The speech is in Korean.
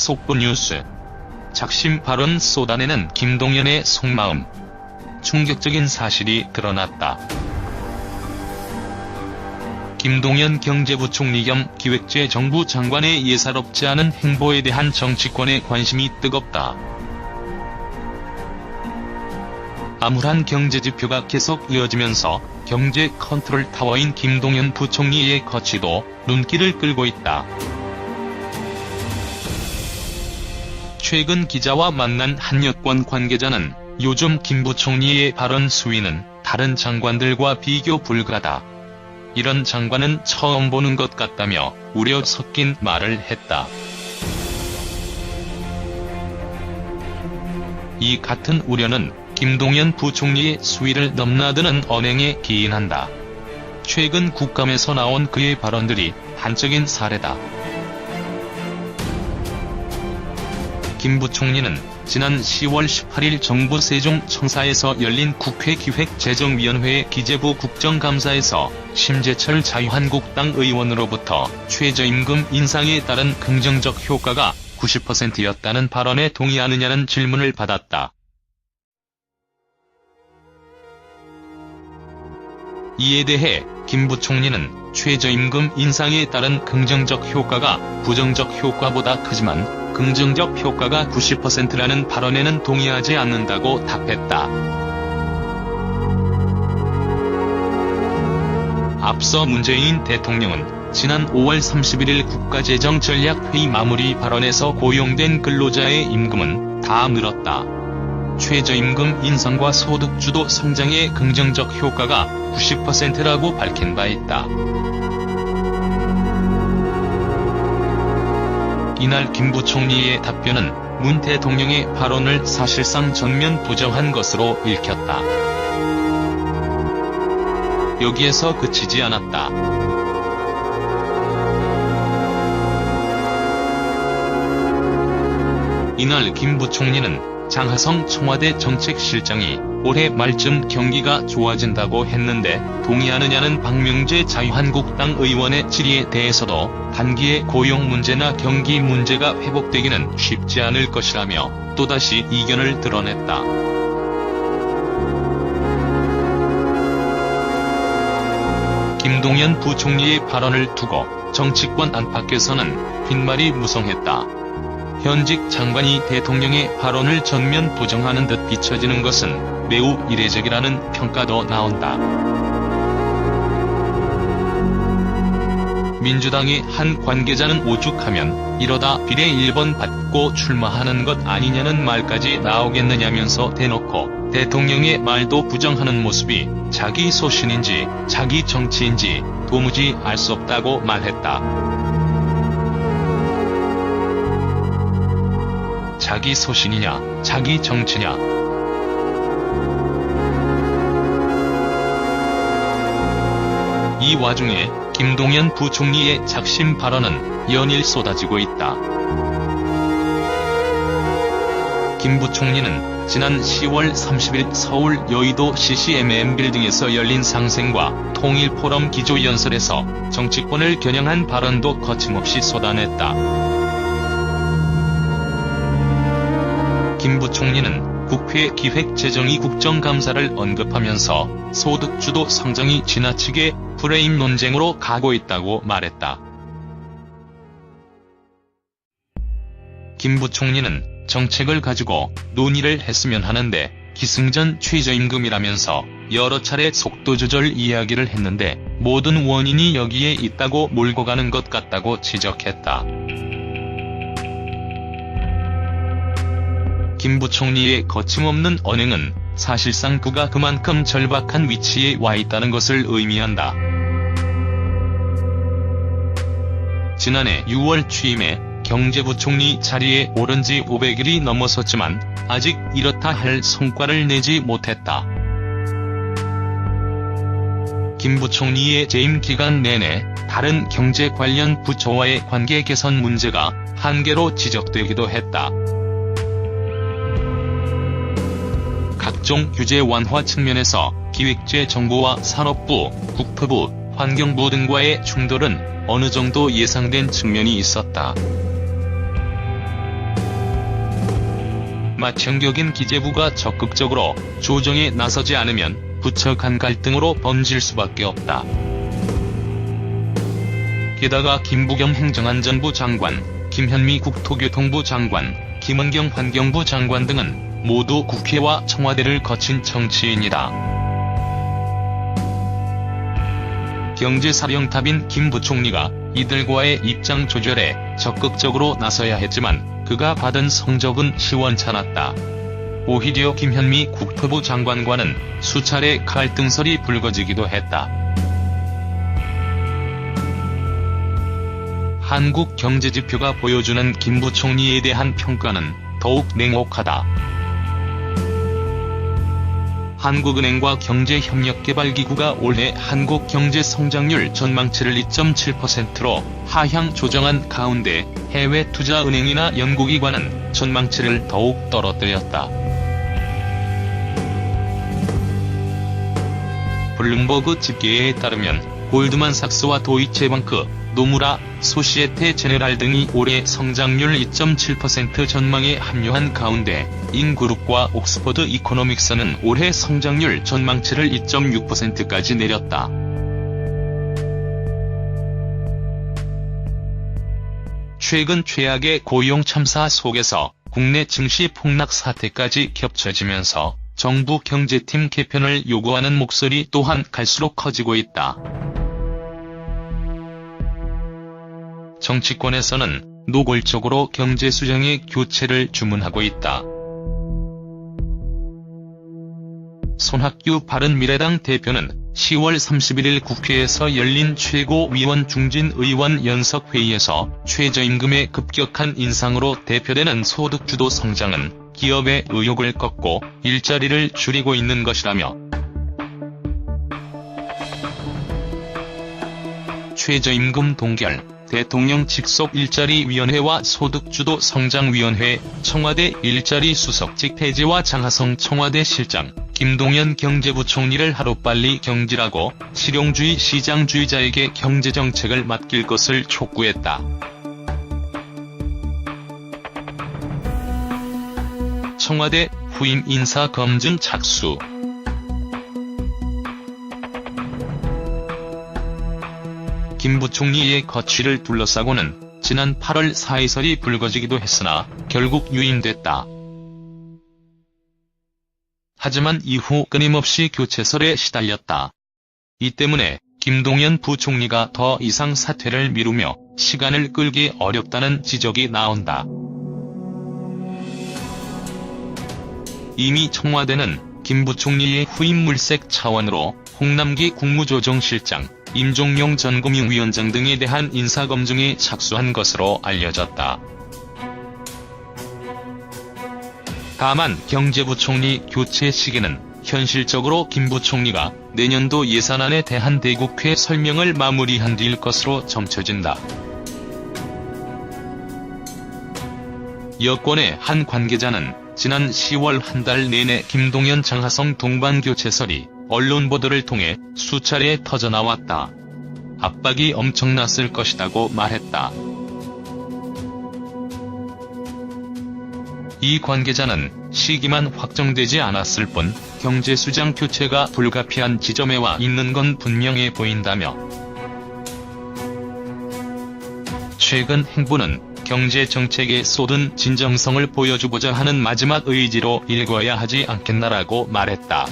속보 뉴스. 작심 발언 쏟아내는 김동연의 속마음. 충격적인 사실이 드러났다. 김동연 경제부총리 겸 기획재정부 장관의 예사롭지 않은 행보에 대한 정치권의 관심이 뜨겁다. 암울한 경제지표가 계속 이어지면서 경제 컨트롤 타워인 김동연 부총리의 거취도 눈길을 끌고 있다. 최근 기자와 만난 한 여권 관계자는 요즘 김 부총리의 발언 수위는 다른 장관들과 비교 불가하다. 이런 장관은 처음 보는 것 같다며 우려 섞인 말을 했다. 이 같은 우려는 김동연 부총리의 수위를 넘나드는 언행에 기인한다. 최근 국감에서 나온 그의 발언들이 한적인 사례다. 김 부총리는 지난 10월 18일 정부 세종청사에서 열린 국회 기획재정위원회 기재부 국정감사에서 심재철 자유한국당 의원으로부터 최저임금 인상에 따른 긍정적 효과가 90%였다는 발언에 동의하느냐는 질문을 받았다. 이에 대해 김 부총리는 최저임금 인상에 따른 긍정적 효과가 부정적 효과보다 크지만 긍정적 효과가 90%라는 발언에는 동의하지 않는다고 답했다. 앞서 문재인 대통령은 지난 5월 31일 국가재정전략회의 마무리 발언에서 고용된 근로자의 임금은 다 늘었다. 최저임금 인상과 소득주도 성장의 긍정적 효과가 90%라고 밝힌 바 있다. 이날 김 부총리의 답변은 문 대통령의 발언을 사실상 전면 부정한 것으로 읽혔다. 여기에서 그치지 않았다. 이날 김 부총리는 장하성 청와대 정책실장이 올해 말쯤 경기가 좋아진다고 했는데 동의하느냐는 박명재 자유한국당 의원의 질의에 대해서도 단기에 고용 문제나 경기 문제가 회복되기는 쉽지 않을 것이라며 또다시 이견을 드러냈다. 김동연 부총리의 발언을 두고 정치권 안팎에서는 빈말이 무성했다. 현직 장관이 대통령의 발언을 전면 부정하는 듯 비춰지는 것은 매우 이례적이라는 평가도 나온다. 민주당의 한 관계자는 오죽하면 이러다 비례 1번 받고 출마하는 것 아니냐는 말까지 나오겠느냐면서 대놓고 대통령의 말도 부정하는 모습이 자기 소신인지 자기 정치인지 도무지 알 수 없다고 말했다. 자기 소신이냐, 자기 정치냐. 이 와중에 김동연 부총리의 작심 발언은 연일 쏟아지고 있다. 김 부총리는 지난 10월 30일 서울 여의도 CCM 빌딩에서 열린 상생과 통일포럼 기조연설에서 정치권을 겨냥한 발언도 거침없이 쏟아냈다. 김 부총리는 국회 기획재정위 국정감사를 언급하면서 소득주도 성장이 지나치게 프레임 논쟁으로 가고 있다고 말했다. 김 부총리는 정책을 가지고 논의를 했으면 하는데 기승전 최저임금이라면서 여러 차례 속도 조절 이야기를 했는데 모든 원인이 여기에 있다고 몰고 가는 것 같다고 지적했다. 김 부총리의 거침없는 언행은 사실상 그가 그만큼 절박한 위치에 와 있다는 것을 의미한다. 지난해 6월 취임해 경제부총리 자리에 오른 지 500일이 넘어섰지만 아직 이렇다 할 성과를 내지 못했다. 김 부총리의 재임 기간 내내 다른 경제 관련 부처와의 관계 개선 문제가 한계로 지적되기도 했다. 각종 규제 완화 측면에서 기획재정부와 산업부, 국토부, 환경부 등과의 충돌은 어느 정도 예상된 측면이 있었다. 맏형격인 기재부가 적극적으로 조정에 나서지 않으면 부처 간 갈등으로 번질 수밖에 없다. 게다가 김부겸 행정안전부 장관, 김현미 국토교통부 장관, 김은경 환경부 장관 등은 모두 국회와 청와대를 거친 정치인이다. 경제사령탑인 김 부총리가 이들과의 입장 조절에 적극적으로 나서야 했지만 그가 받은 성적은 시원찮았다. 오히려 김현미 국토부 장관과는 수차례 갈등설이 불거지기도 했다. 한국 경제지표가 보여주는 김 부총리에 대한 평가는 더욱 냉혹하다. 한국은행과 경제협력개발기구가 올해 한국 경제 성장률 전망치를 2.7%로 하향 조정한 가운데 해외 투자은행이나 연구기관은 전망치를 더욱 떨어뜨렸다. 블룸버그 집계에 따르면 골드만삭스와 도이체방크, 노무라, 소시에테 제네랄 등이 올해 성장률 2.7% 전망에 합류한 가운데 인그룹과 옥스퍼드 이코노믹스는 올해 성장률 전망치를 2.6%까지 내렸다. 최근 최악의 고용 참사 속에서 국내 증시 폭락 사태까지 겹쳐지면서 정부 경제팀 개편을 요구하는 목소리 또한 갈수록 커지고 있다. 정치권에서는 노골적으로 경제수장의 교체를 주문하고 있다. 손학규 바른미래당 대표는 10월 31일 국회에서 열린 최고위원 중진의원 연석회의에서 최저임금의 급격한 인상으로 대표되는 소득주도 성장은 기업의 의욕을 꺾고 일자리를 줄이고 있는 것이라며 최저임금 동결, 대통령 직속 일자리위원회와 소득주도 성장위원회, 청와대 일자리 수석직 폐지와 장하성 청와대 실장, 김동연 경제부총리를 하루빨리 경질하고 실용주의 시장주의자에게 경제정책을 맡길 것을 촉구했다. 청와대 후임 인사 검증 착수. 김 부총리의 거취를 둘러싸고는 지난 8월 사의설이 불거지기도 했으나 결국 유임됐다. 하지만 이후 끊임없이 교체설에 시달렸다. 이 때문에 김동연 부총리가 더 이상 사퇴를 미루며 시간을 끌기 어렵다는 지적이 나온다. 이미 청와대는 김 부총리의 후임 물색 차원으로 홍남기 국무조정실장, 임종용 전 금융위원장 등에 대한 인사검증에 착수한 것으로 알려졌다. 다만 경제부총리 교체 시기는 현실적으로 김 부총리가 내년도 예산안에 대한 대국회 설명을 마무리한 뒤일 것으로 점쳐진다. 여권의 한 관계자는 지난 10월 한 달 내내 김동연 장하성 동반 교체설이 언론 보도를 통해 수차례 터져나왔다. 압박이 엄청났을 것이라고 말했다. 이 관계자는 시기만 확정되지 않았을 뿐 경제수장 교체가 불가피한 지점에 와 있는 건 분명해 보인다며 최근 행보는 경제정책에 쏟은 진정성을 보여주고자 하는 마지막 의지로 읽어야 하지 않겠나라고 말했다.